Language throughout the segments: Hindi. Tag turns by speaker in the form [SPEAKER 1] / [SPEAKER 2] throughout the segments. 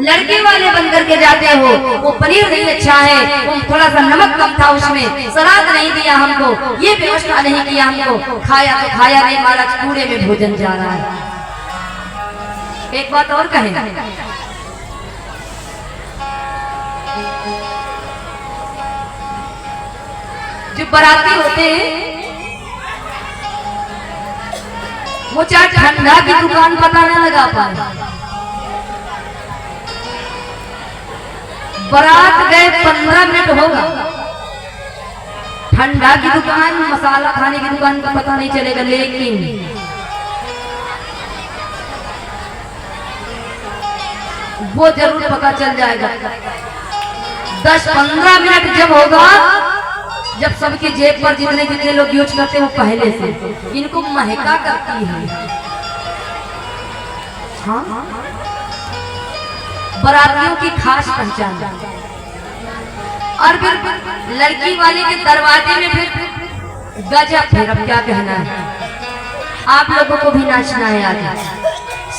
[SPEAKER 1] लड़के वाले बन करके जाते हो, वो पनीर नहीं अच्छा है, वो थोड़ा सा नमक कम था उसमें, सलाद नहीं दिया हमको, ये व्यवस्था नहीं किया हमको, खाया तो खाया नहीं, महाराज कूड़े में भोजन जा रहा है। एक बात और कहें, जो बाराती होते हैं वो चाहे ठंडा की दुकान पता न लगा पाए, बारात गए 15 मिनट होगा, ठंडा की दुकान मसाला खाने की दुकान का पता नहीं चलेगा, लेकिन वो जरूर पता चल जाएगा। 10-15 मिनट जब होगा, जब सबकी जेब पर जितने जितने लोग यूज करते हैं वो पहले से इनको महका करती है। हाँ, बारातियों की खास पहचान। और फिर लड़की वाले के दरवाजे में फिर गजब, फिर अब क्या कहना है, आप लोगों को भी नाचना है आज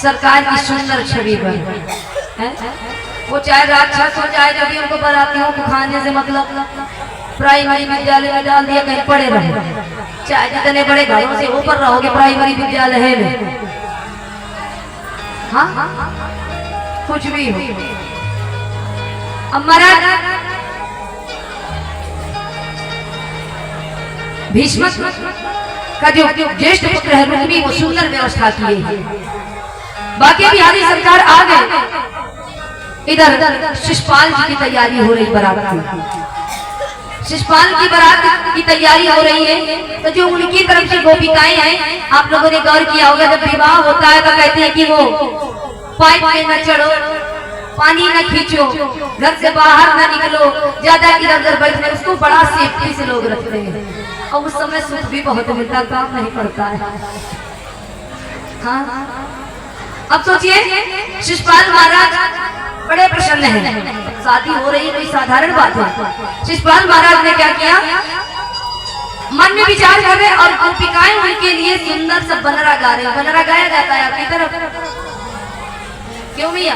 [SPEAKER 1] सरकार की सुंदर छवि पर। वो चाहे राक्षस हो चाहे जब भी उनको बारातियों को खाने से मतलब, प्राइमरी विद्यालय में डाल दिया, कहीं पड़े रहे, चाहे जितने बड़े घरों से ऊपर रहोगे प्राइमरी विद्यालय में, हाँ कुछ भी हो। अब महाराज भीष्म का जो ज्येष्ठ पुत्र है रुक्मी, वो सुंदर व्यवस्था की है। बाकी बिहारी सरकार आ गए, इधर शिषपाल जी की तैयारी हो रही, बारात की, शिषपाल की बारात की तैयारी हो रही है। तो जो उनकी तरफ से गोपिकाएं हैं, आप लोगों ने गौर किया होगा, जब विवाह होता है तो कहते हैं कि वो पाइप में न चढ़ो, पानी न खींचो, घर से बाहर न निकलो, ज्यादा इधर उधर बैठने, उसको बड़ा सेफ्टी से लोग रखते हैं। और उस समय सुख भी बहुत मिलता, काम नहीं पड़ता है। हाँ, अब सोचिए शिषपाल महाराज बड़े प्रसन्न हैं, शादी हो रही कोई साधारण बात है। शिषपाल महाराज ने क्या किया, मन में विचार कर रहे और गोपिकाएं उनके लिए सुंदर सा बनरा गा रहे। बनरा गाया जाता है आपकी तरफ, क्यों भैया?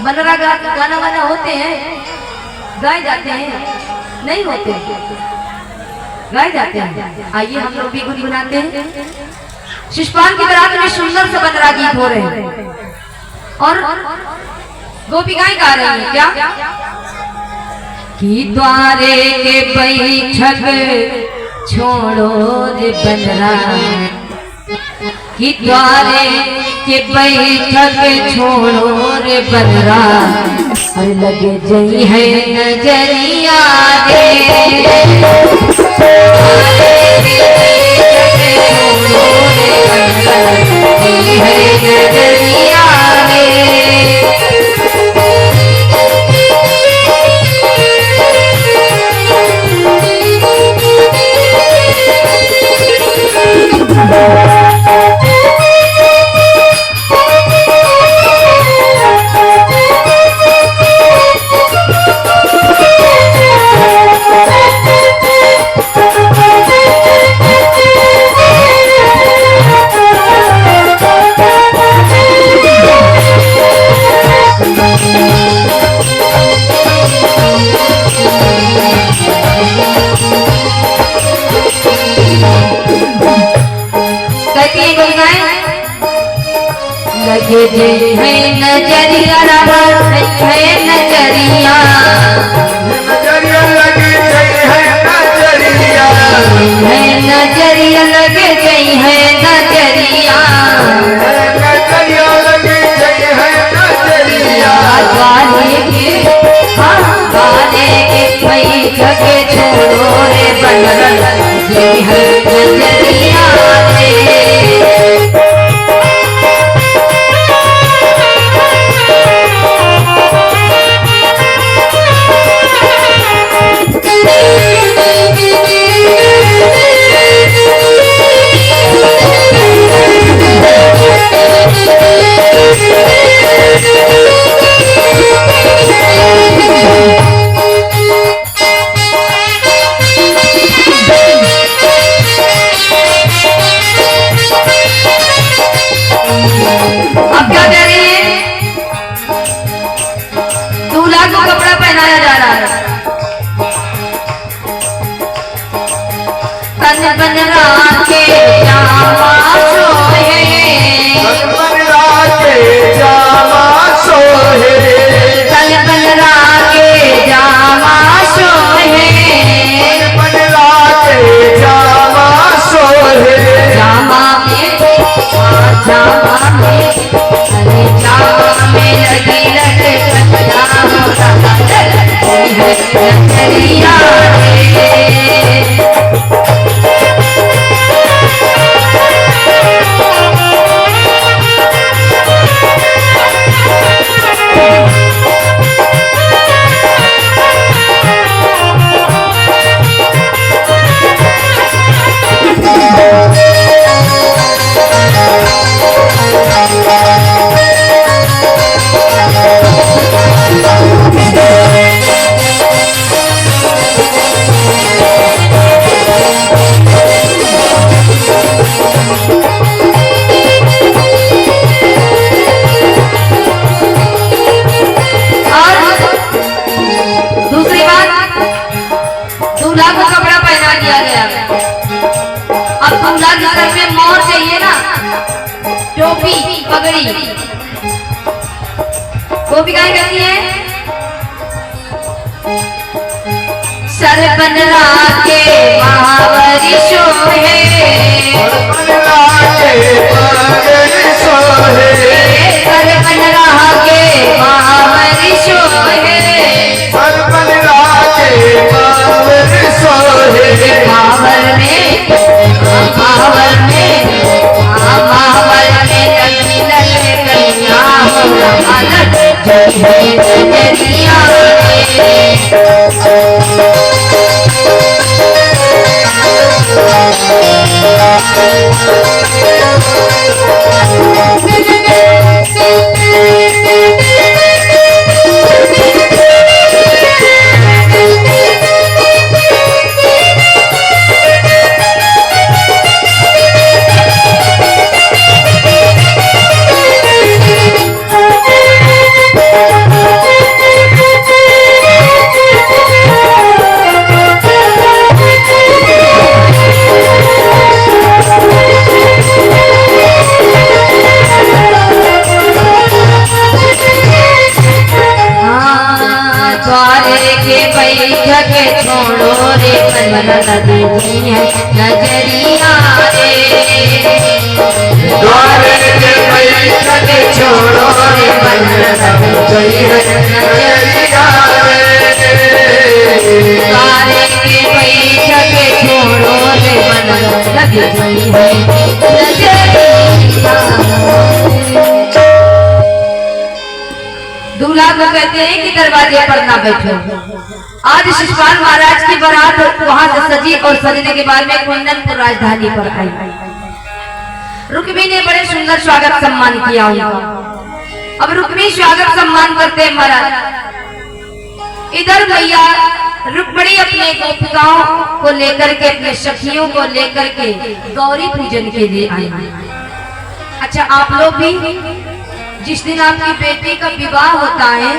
[SPEAKER 1] बनरा गाना वाना होते हैं, गाए जाते हैं, नहीं होते, गाए जाते हैं। आइए हम लोग भी गुनगुनाते हैं। शिषपाल की बारात में सुंदर सा बनरा गीत हो रहे हैं और गोपिकाएं गा रही हैं, क्या कि द्वारे के बैठक छोड़ो रे बनरा, कि द्वारे के बैठक छोड़ो रे बनरा, और लगे जई है नजरिया रे, लगे जई है नजरिया, है नजरिया,
[SPEAKER 2] नजरिया लगे जई है नजरिया,
[SPEAKER 1] है नजरिया, लगे जई है नजरिया,
[SPEAKER 2] नजरिया लगे जई है नजरिया,
[SPEAKER 1] गाने के बैठक छोड़ो रे बनरा, जई है नजरिया रे। दूल्हा को कपड़ा पहनाया जा रहा है। तन बन राखे जामा सोहे,
[SPEAKER 2] तन बन राखे जामा सोहे,
[SPEAKER 1] तन बन राखे जामा सोहे,
[SPEAKER 2] तन बन राखे जामा सोहे।
[SPEAKER 1] जामा में जामा में अरे जामा में लगी लटकन जामा है नजरिया रे। दूल्हा को कपड़ा पहना दिया गया। अब दूल्हा के सर में मोर चाहिए ना, टोपी पगड़ी, गोपिकाएं कहती है सर बन राखे महावरी सोहे,
[SPEAKER 2] सर बन राखे महावरी सोहे,
[SPEAKER 1] सर बन राखे महावरी सोहे,
[SPEAKER 2] सर बन राखे महावरी सोहे।
[SPEAKER 1] महावर में महावर में महावर में लगी लगे कन्या अलग जय है नजरिया रे। के छोड़ो रे नदी है नजरिया रे,
[SPEAKER 2] द्वारे के बैठ के छोड़ो रे नदी है नजरिया रे,
[SPEAKER 1] द्वारे के बैठ के छोड़ो रे नदी है नजरिया। दूल्हा को कहते हैं कि दरवाजे पर ना बैठो। आज शिशुपाल महाराज की बारात वहां से सजी और सजने के बाद में कुंदनपुर राजधानी पर आई। रुक्मी ने बड़े सुंदर स्वागत सम्मान किया उनका। अब रुक्मी स्वागत सम्मान करते हैं महाराज, इधर मैया रुक्मिणी अपने गोपिकाओं को लेकर के, अपने सखियों को लेकर के गौरी पूजन के लिए आई। अच्छा, आप लोग भी जिस दिन आपकी बेटी का विवाह होता है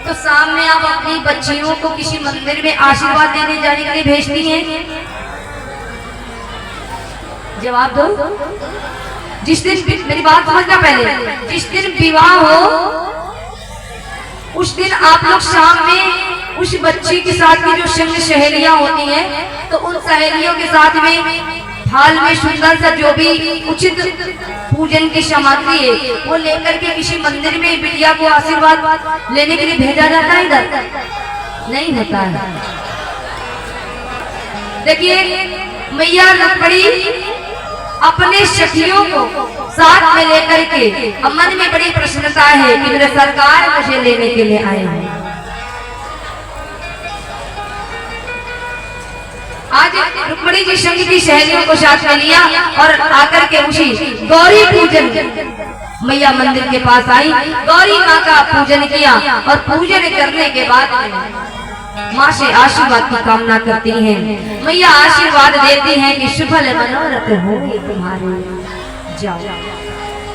[SPEAKER 1] तो सामने आप अपनी बच्चियों को किसी मंदिर में आशीर्वाद देने जाने के लिए भेजती हैं? जवाब दो। जिस दिन, मेरी बात समझना पहले, जिस दिन विवाह हो उस दिन आप लोग शाम में उस बच्ची के साथ की जो संग सहेलियां होती हैं तो उन सहेलियों के साथ में हाल में सुंदर सा जो भी उचित पूजन की सामग्री है वो लेकर के किसी मंदिर में बिटिया को आशीर्वाद लेने के लिए भेजा जाता है? इधर नहीं होता है। देखिए, मैया रुक्मिणी अपने सखियों को साथ में लेकर के अब मन में बड़ी प्रसन्नता है कि मेरे सरकार मुझे लेने के लिए आए हैं। आज रुक्मिणी जी संग की सहेलियों को साथ में लिया और आकर के उसी गौरी पूजन मैया मंदिर के पास आई, गौरी माँ का पूजन किया और पूजन करने के बाद माँ से आशीर्वाद की कामना करती हैं। मैया आशीर्वाद देती हैं कि सफल मनोरथ होगी तुम्हारे, जाओ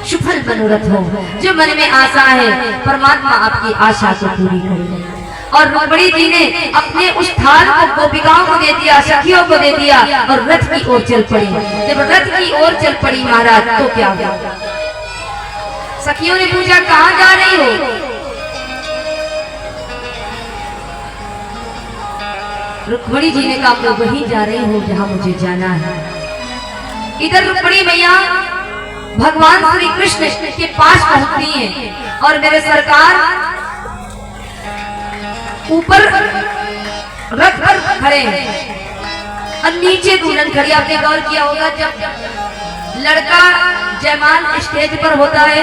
[SPEAKER 1] सुफल मनोरथ हो। जो मन में आशा है परमात्मा आपकी आशा को पूरी करे। और रुक्मिणी जी ने अपने उस थाल को गोपिकाओं को दे दिया, सखियों को दे दिया और रथ की ओर चल पड़ी। जब रथ की ओर चल पड़ी महाराज तो क्या हुआ? सखियों ने पूछा कहाँ जा रही हो? रुक्मिणी जी ने कहा मैं वहीं जा रही हूँ जहाँ मुझे जाना है। इधर रुक्मिणी मैया भगवान श्री कृष्ण के पास पहुंचती हैं और मेरे सरकार ऊपर रथ पर खड़े हैं और नीचे दुल्हन खड़ी। आपने गौर किया होगा जब लड़का जयमाल स्टेज पर होता है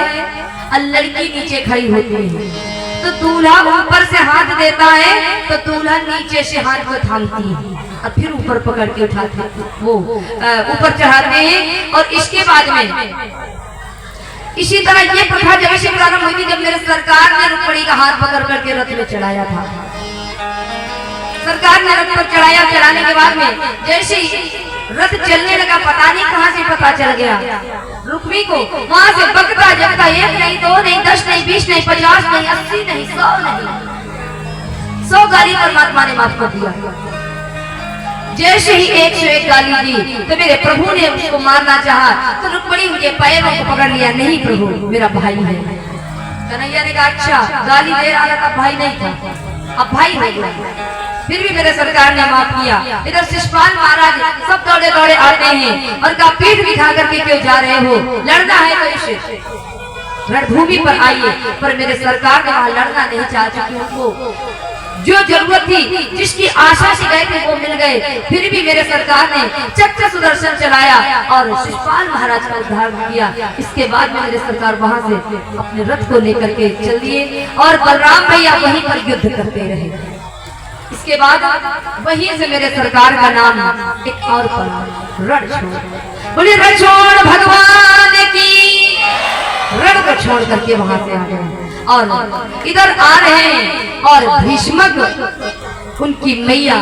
[SPEAKER 1] और लड़की नीचे खड़ी होती है तो दूल्हा ऊपर से हाथ देता है तो दूल्हा नीचे से हाथ को थामती है और फिर ऊपर पकड़ के उठाते वो ऊपर चढ़ाते हैं। और इसके बाद में इसी तरह ये प्रथा जब से प्रारंभ हुई थी जब मेरे सरकार ने रुक्मिणी का हाथ पकड़ करके रथ में चढ़ाया था। सरकार ने रथ पर चढ़ाया, चढ़ाने के बाद में जैसे ही रथ चलने लगा पता नहीं कहां से पता चल गया रुक्मिणी को, वहां से बकता जबता 1 नहीं 2 नहीं 10 नहीं 20 नहीं 50 नहीं 80 नहीं 100 नहीं 100 गाली परमात्मा ने माफ कर दिया। जैसे ही 101 गाली दी तो मेरे प्रभु ने उसको मारना चाहा तो रुक्मिणी उनके पैरों को पकड़ लिया। नहीं प्रभु मेरा भाई है। कन्हैया ने कहा अच्छा गाली दे रहा था भाई नहीं था अब भाई हो गया। फिर भी मेरे सरकार ने माफ किया। इधर शिषपाल महाराज सब दौड़े दौड़े आते हैं और कहा पीठ दिखा करके क्यों जा रहे हो? लड़ना है तो इस रणभूमि पर आइए। पर मेरे सरकार ने वहां लड़ना नहीं चाहती क्योंकि उनको जो जरूरत थी जिसकी आशा से गए थे वो मिल गए। फिर भी मेरे सरकार ने चक्र सुदर्शन चलाया और शिषपाल महाराज का उद्धार किया। इसके बाद में मेरे सरकार वहां से अपने रथ को लेकर के चल दिए और बलराम भैया वहीं पर युद्ध करते रहे। इसके बाद वहीं से मेरे सरकार का नाम एक और पड़ा रणछोड़। बोले रणछोड़ भगवान की। रण को छोड़ करके वहां से आ गए और इधर आ रहे हैं और भीष्मक उनकी मैया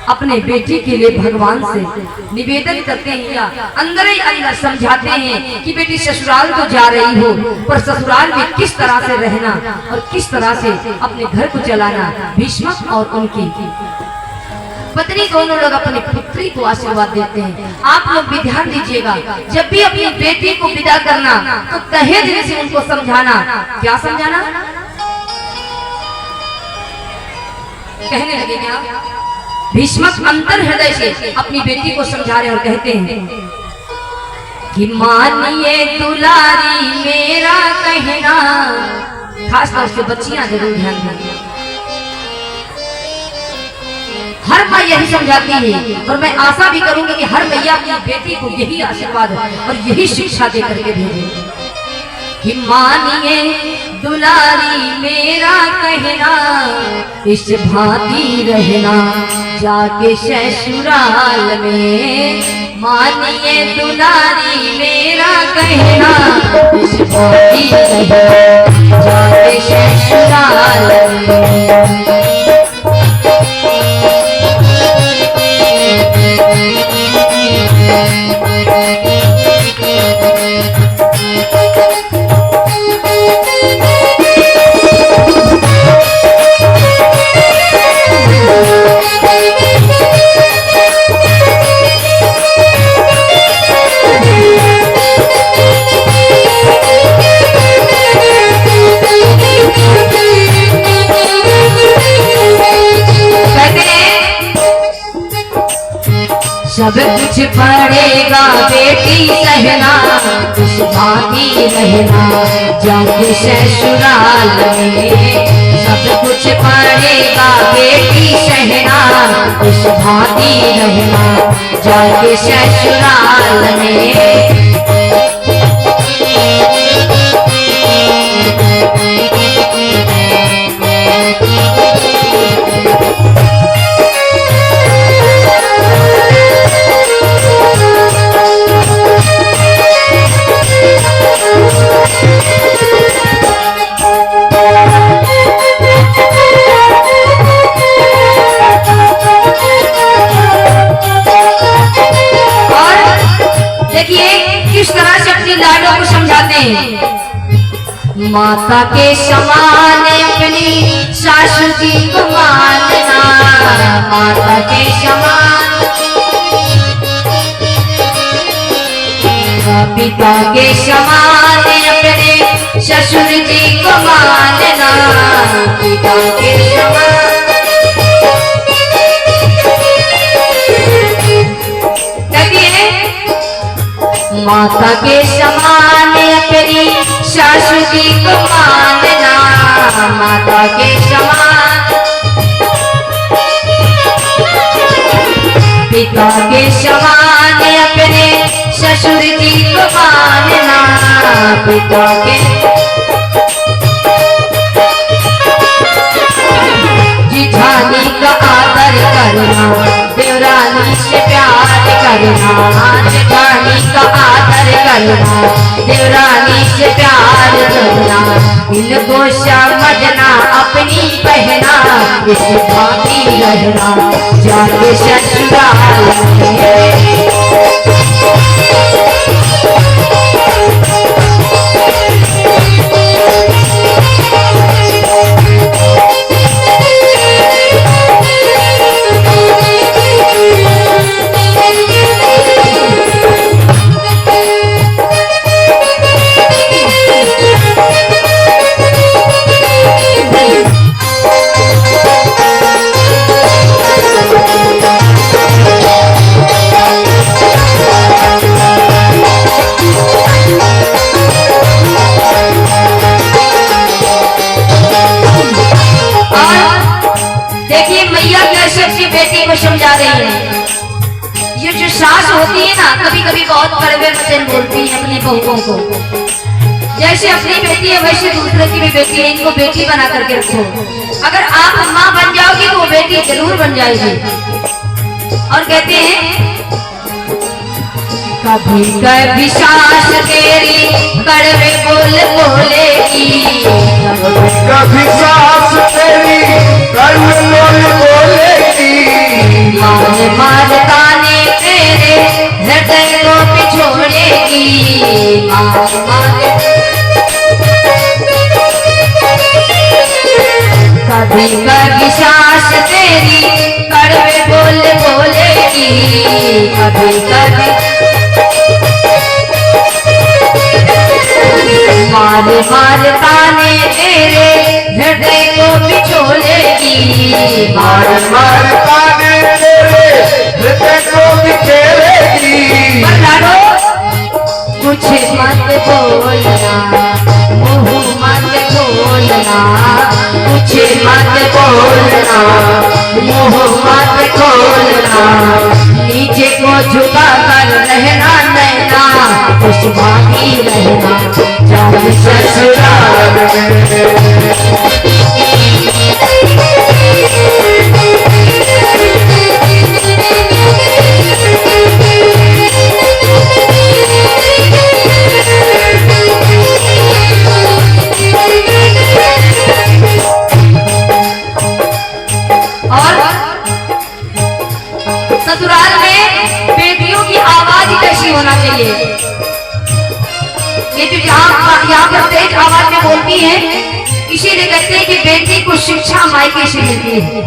[SPEAKER 1] अपने बेटे के लिए भगवान से निवेदन करते हैं या अंदर ही अंदर समझाते हैं कि बेटी ससुराल तो जा रही हो पर ससुराल में किस तरह से रहना और किस तरह से अपने घर को चलाना। भीष्मक और उनकी पत्नी दोनों लोग अपनी पुत्री को आशीर्वाद देते हैं। आप लोग भी ध्यान दीजिएगा जब भी अपनी बेटी को विदा करना तो दहेज में से उनको समझाना। क्या समझाना? कहने लगे क्या? भीष्मक अंतर हृदय से अपनी बेटी को समझा रहे और कहते हैं कि मानिए दुलारी मेरा कहना। खास तौर से बच्चियां जरूर ध्यान देंगे। हर माँ यही समझाती है और मैं आशा भी करूंगी कि हर मैया अपनी बेटी को यही आशीर्वाद और यही शिक्षा दे करके भेजे कि मानिए दुलारी मेरा कहना इस भांति रहना जाके ससुराल में। मानिए दुलारी मेरा कहना इस भांति रहना जाके ससुराल में। सब कुछ पड़ेगा बेटी सहना उस भांति रहना जाके ससुराल में। सब कुछ पड़ेगा बेटी सहना उस भांति रहना जाके ससुराल में। किस तरह से माता के समान अपनी सासू जी को मानना, माता के समान पिता के समान अपने ससुर जी को मानना, पिता के समान। माता के समान अपनी सासू जी को मानना, माता के समान पिता के समान अपने ससुर जी को मानना, पिता के। जिठानी का आदर करना, देवरानी से प्यार करना, जेठानी का आदर करना, देवरानी से प्यार करना, इनको समझना अपनी बहना, इस भांति रहना जाके ससुराल में। बेटी को समझा रही है। ये जो सास होती है ना, कभी कभी बहुत कड़वे वचन बोलती है अपनी बहुओं को। जैसे अपनी बेटी है वैसे दूसरे की भी बेटी है, इनको बेटी बना करके रखो। अगर आप माँ बन जाओगी तो वो बेटी जरूर बन जाएगी। और कहते हैं कभी कभी सास तेरी कड़वे बोल बोलेगी,
[SPEAKER 2] कभी सास तेरी कड़वे बोल बोलेगी,
[SPEAKER 1] मार मार ताने तेरे हृदय को पिछोड़ेगी, मार मार। कभी कभी सास तेरी कड़वे बोल बोलेगी, कभी कभी मार मार ताने तेरे हृदय को बिछोड़ेगी,
[SPEAKER 2] मार मार ताने तेरे हृदय को बिखेरेगी।
[SPEAKER 1] कुछ मत बोलना, मुँह मत खोलना, कुछ मत बोलना, मुँह मत खोलना, नीचे को झुका कर रहना, नैना खुश भागी रहना जाके ससुराल में। ससुराल में बेटियों की आवाज कैसी होना चाहिए? ये जो यहाँ पर तेज आवाज में बोलती है, इसीलिए कहते हैं कि बेटी को शिक्षा मायके से मिलती है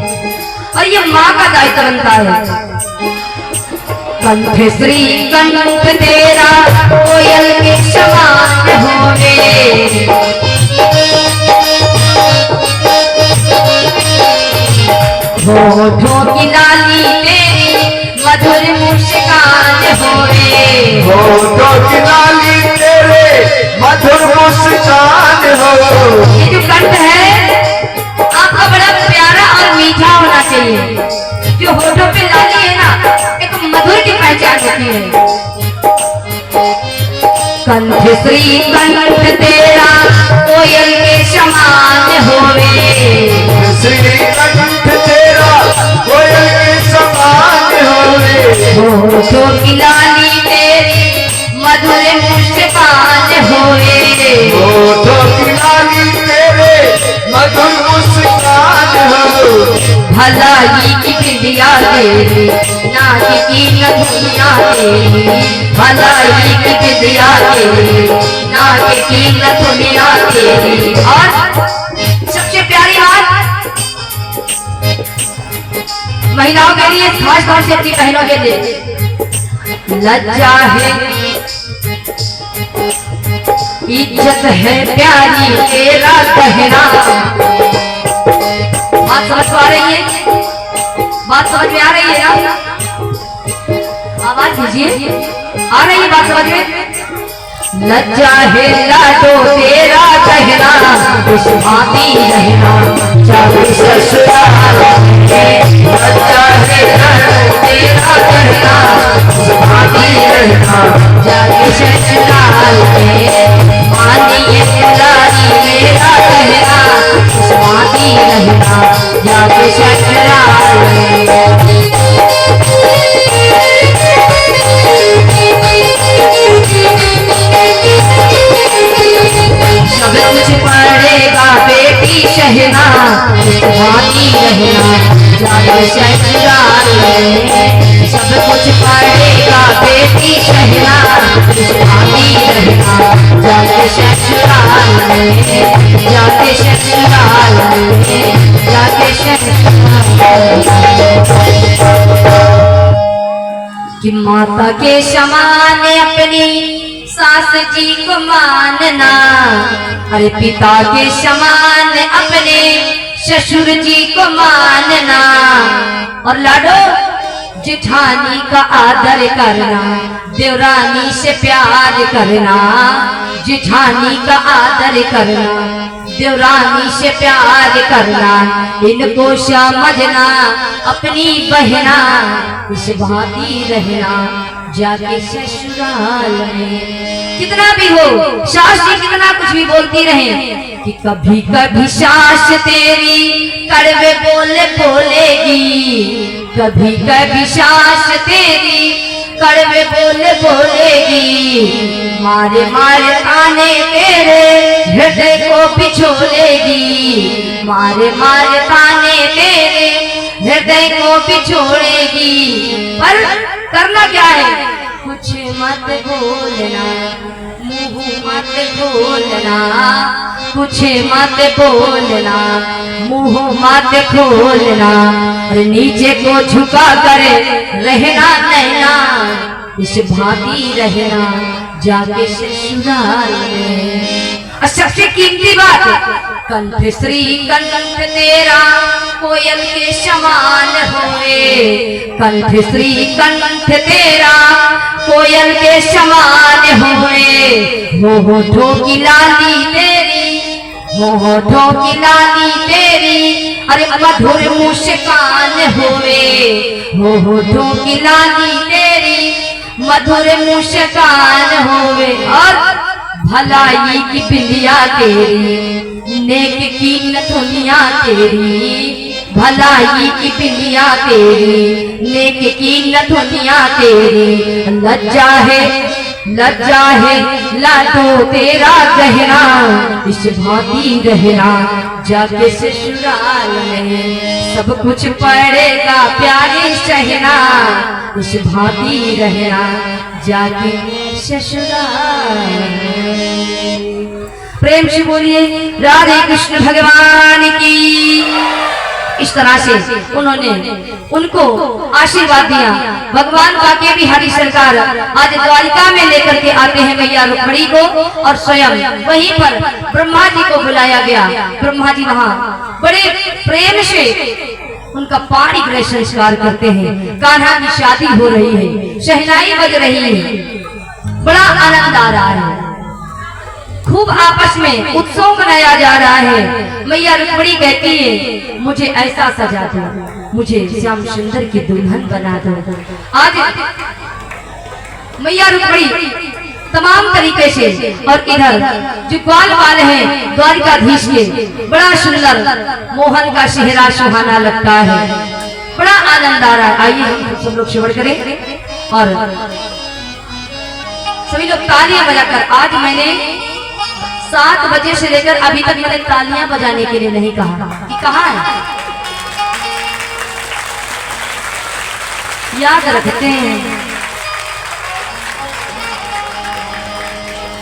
[SPEAKER 1] और ये माँ का दायित्व बनता है। कंठ श्री कंठ तेरा कोयल के समान होवे, होठों की लाली तेरी मधुर मुस्कान होवे,
[SPEAKER 2] होठों की लाली तेरे मधुर मुस्कान हो।
[SPEAKER 1] ये जो कंठ है आपका बड़ा प्यारा और मीठा होना चाहिए। जो होठों पे लाली है ना, एक मधुर की पहचान होती है। कंठ श्री कंठ तेरा कोयल के समान होवे,
[SPEAKER 2] श्री कंठ तेरा कोयल के समान होवे,
[SPEAKER 1] होठों की लाली तेरी मधुर मुस्कान होवे,
[SPEAKER 2] होठों की लाली तेरे मधुर मुस्कान होवे।
[SPEAKER 1] भलाई की बिंदिया तेरी, नाक की नथुनिया तेरी, भलाई की बिंदिया तेरी, नाक की नथुनिया तेरी। और सबसे प्यारी बात महिलाओं के लिए, खास तौर से अपनी बहनों के लिए, लज्जा है, इज्जत है प्यारी तेरा कहना। बात समझ में आ रही है? बात समझ में आ रही है ना? आवाज दीजिए, आ रही है बात समझ में? लज्जा है लाडो तेरा कहना, खुश भाती रहना चाहे ससुराल में। लज्जा है लाडो तेरा कहना, खुश भाती रहना जाके ससुराल में। मानिए दुलारी मेरा कहना, खुश भाती रहना जाके ससुराल में। सब कुछ पड़ेगा बेटी शहना, भाती रहना जाके ससुराल में। सब कुछ पड़ेगा बेटी शहना, भाती रहना जाके ससुराल में। जाके ससुराल में, जाके ससुराल कि माता के समान अपनी सास जी को मानना, अरे पिता के समान अपने ससुर जी को मानना। और लाडो जेठानी का आदर करना, देवरानी से प्यार करना, जेठानी का आदर करना, देवरानी से प्यार करना। इनको समझना अपनी बहना, इस भाती रहना जाके ससुराल में। कितना भी हो, सास जी कितना कुछ भी बोलती रहे कि कभी कभी सास तेरी कड़वे बोले बोलेगी, कभी कभी सास तेरी कड़वे बोले बोलेगी। मारे मारे ताने तेरे हृदय को पिछोड़ेगी, मारे मारे ताने तेरे हृदय को पिछोड़ेगी। पर करना क्या है? कुछ मत बोलना, मुंह मत खोलना, कुछ मत बोलना, मुंह मत खोलना। और नीचे को झुका कर रहना नैना, इस भाती रहना जाके ससुराल में। और सबसे कीमती बात, कंठ श्री कंठ तेरा कोयल के समान हुए, कंठ श्री कंठ तेरा कोयल के समान हुए। हो होठों की लाली तेरी, हो होठों की लाली तेरी, अरे मधुर मुस्कान हुए। हो होठों की लाली तेरी, मधुर मुस्कान हुए। और भलाई की बिंदिया तेरी, नेक की नथुनिया तेरी, भलाई की बिंदिया तेरी, नेक की नथुनिया तेरी। लज्जा है लाडो तेरा गहना, इस भाती रहना जाके ससुराल में। सब कुछ पड़ेगा प्यारे सहना, इस भाती रहना जाके ससुराल में। प्रेम से बोलिए राधे कृष्ण भगवान की। इस तरह से उन्होंने उनको आशीर्वाद दिया। भगवान बाके बिहारी सरकार आज द्वारिका में लेकर के आते हैं मैया रुक्मिणी को, और स्वयं वहीं पर ब्रह्मा जी को बुलाया गया। ब्रह्मा जी वहाँ बड़े प्रेम से उनका पाणी ग्रह संस्कार करते हैं। कान्हा की शादी हो रही है, शहनाई बज रही है, बड़ा आनंद आ रहा है, खूब आपस में उत्सव मनाया जा रहा है। मैया रुक्मिणी कहती है मुझे ऐसा सजा दो, मुझे श्याम सुंदर की दुल्हन बना दो। आज मैया रुक्मिणी तमाम तरीके से, और इधर जो ग्वालपाल हैं द्वारिकाधीश के, बड़ा सुंदर मोहन का चेहरा सुहाना लगता है, बड़ा आनंद आ रहा है। आइए हम सब लोग श्रवण करें और सभी लोग तालियां बजाकर। आज मैंने 7 बजे से लेकर अभी तक मैंने तालियां बजाने के लिए नहीं कहा कि कहाँ है, याद रखते हैं।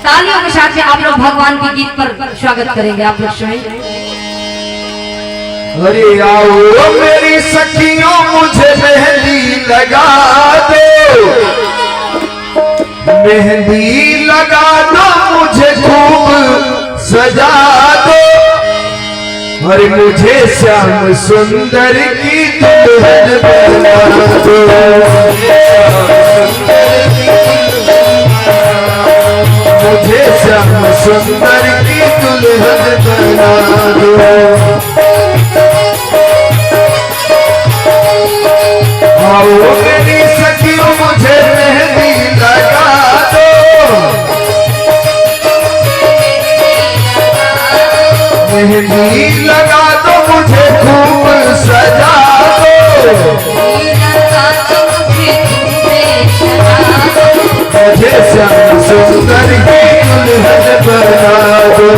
[SPEAKER 1] तालियों के साथ में आप लोग भगवान के गीत पर स्वागत करेंगे। आप लोग स्वयं
[SPEAKER 2] अरे आओ मेरी सखियों मुझे मेहंदी लगा दो, मेहंदी लगा दो मुझे खूब सजा दो, और मुझे श्याम सुंदर की दुल्हन बना दो, मुझे श्याम सुंदर की दुल्हन बना दो। आओ मेरी सखियों मुझे मेहंदी लगा दो, मेहंदी लगा दो मुझे खूब सजा दो, मुझे श्याम सुंदर की दुल्हन बना दो।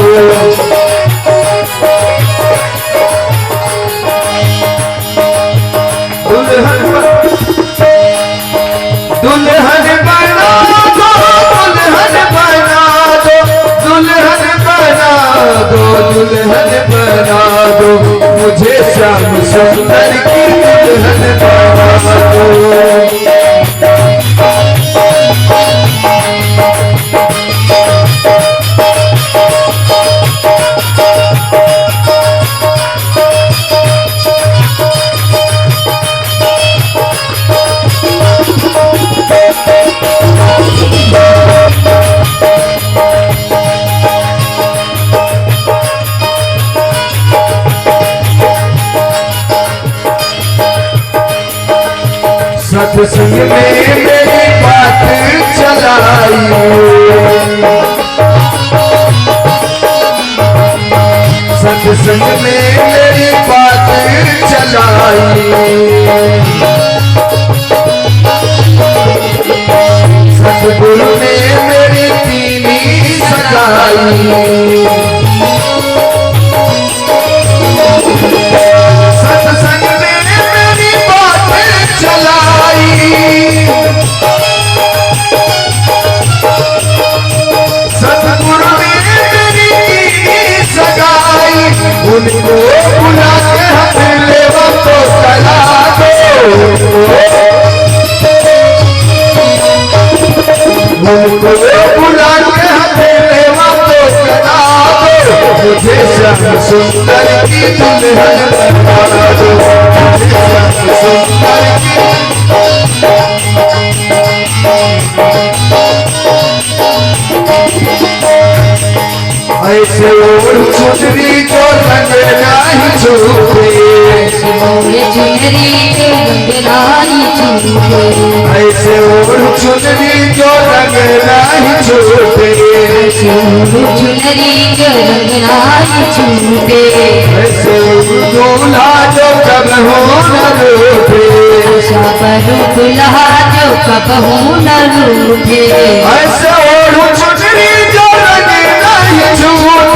[SPEAKER 2] दुल्हन बना दो, दुल्हन बना दो, दुल्हन बना दो, दुल्हन बना दो, मुझे श्याम सुंदर की दुल्हन बना दो। सत्संग में मेरी बात चलाई, सत्संग में मेरी बात चलाई, सतगुरु ने मेरी पीली सजाई, सत्संग में मेरी बात चलाई, सतगुरु ने मेरी पीली सगाई, उनको बुला के हथेलियों को चला दो, उनको बुला के हथेलियों को चला दो, मुझे श्याम सुंदर की दुल्हन बना दो, मुझे श्याम सुंदर की ऐसे ओढ़ चुनरी जो रंग नहीं छूटे, ऐसे ओढ़ चुनरी जो रंग नहीं छूटे, ऐसे दूल्हा जो कब हो न रूठे, ऐसे ओढ़ चुनरी जो रंग नहीं छूटे,